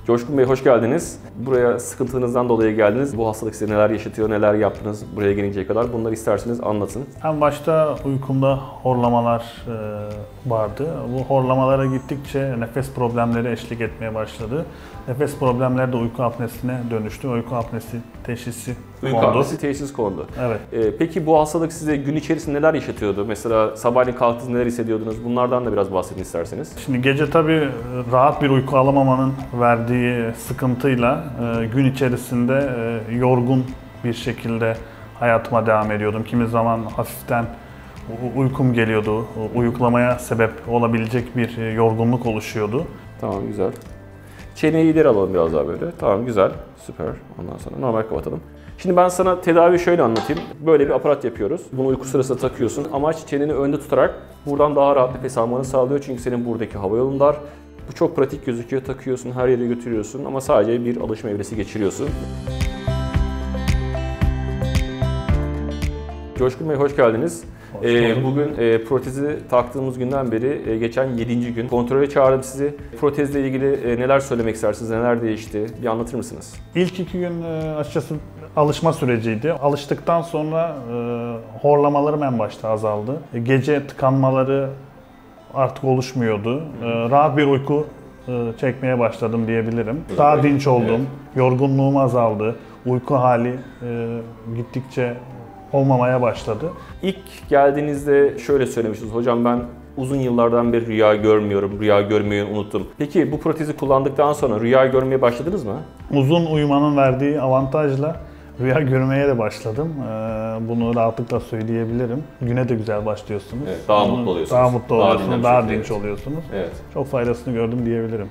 Coşkun Bey hoş geldiniz. Buraya sıkıntınızdan dolayı geldiniz. Bu hastalık size neler yaşatıyor, neler yaptınız buraya gelinceye kadar bunları isterseniz anlatın. En başta uykumda horlamalar vardı. Bu horlamalara gittikçe nefes problemleri eşlik etmeye başladı. Nefes problemleri de uyku apnesine dönüştü. Uyku apnesi teşhisi kondu. Uyku apnesi teşhis kondu. Evet. Peki bu hastalık size gün içerisinde neler yaşatıyordu? Mesela sabahleyin kalktınız neler hissediyordunuz? Bunlardan da biraz bahsedin isterseniz. Şimdi gece tabii rahat bir uyku alamamanın verdiği sıkıntıyla gün içerisinde yorgun bir şekilde hayatıma devam ediyordum. Kimi zaman hafiften uykum geliyordu. Uyuklamaya sebep olabilecek bir yorgunluk oluşuyordu. Tamam, güzel. Çeneyi ileri alalım biraz daha böyle. Tamam, güzel. Süper. Ondan sonra normal kapatalım. Şimdi ben sana tedavi şöyle anlatayım. Böyle bir aparat yapıyoruz. Bunu uyku sırasında takıyorsun. Amaç çeneni önde tutarak buradan daha rahat nefes almanı sağlıyor. Çünkü senin buradaki hava yolun dar. Bu çok pratik gözüküyor. Takıyorsun, her yere götürüyorsun ama sadece bir alışma evresi geçiriyorsun. Coşkun Bey hoş geldiniz. Bugün protezi taktığımız günden beri geçen 7. gün. Kontrole çağırdım sizi. Protezle ilgili neler söylemek istersiniz, neler değişti? Bir anlatır mısınız? İlk 2 gün açıkçası alışma süreciydi. Alıştıktan sonra horlamalarım en başta azaldı. Gece tıkanmaları artık oluşmuyordu. Rahat bir uyku çekmeye başladım diyebilirim. Daha dinç oldum. Evet. Yorgunluğum azaldı. Uyku hali gittikçe olmamaya başladı. İlk geldiğinizde şöyle söylemiştiniz. Hocam ben uzun yıllardan beri rüya görmüyorum, rüya görmeyi unuttum. Peki bu protezi kullandıktan sonra rüya görmeye başladınız mı? Uzun uyumanın verdiği avantajla rüya görmeye de başladım. Bunu rahatlıkla söyleyebilirim. Güne de güzel başlıyorsunuz. Evet, daha mutlu oluyorsunuz. Daha mutlu oluyorsunuz, daha dinç oluyorsunuz. Evet. Çok faydasını gördüm diyebilirim.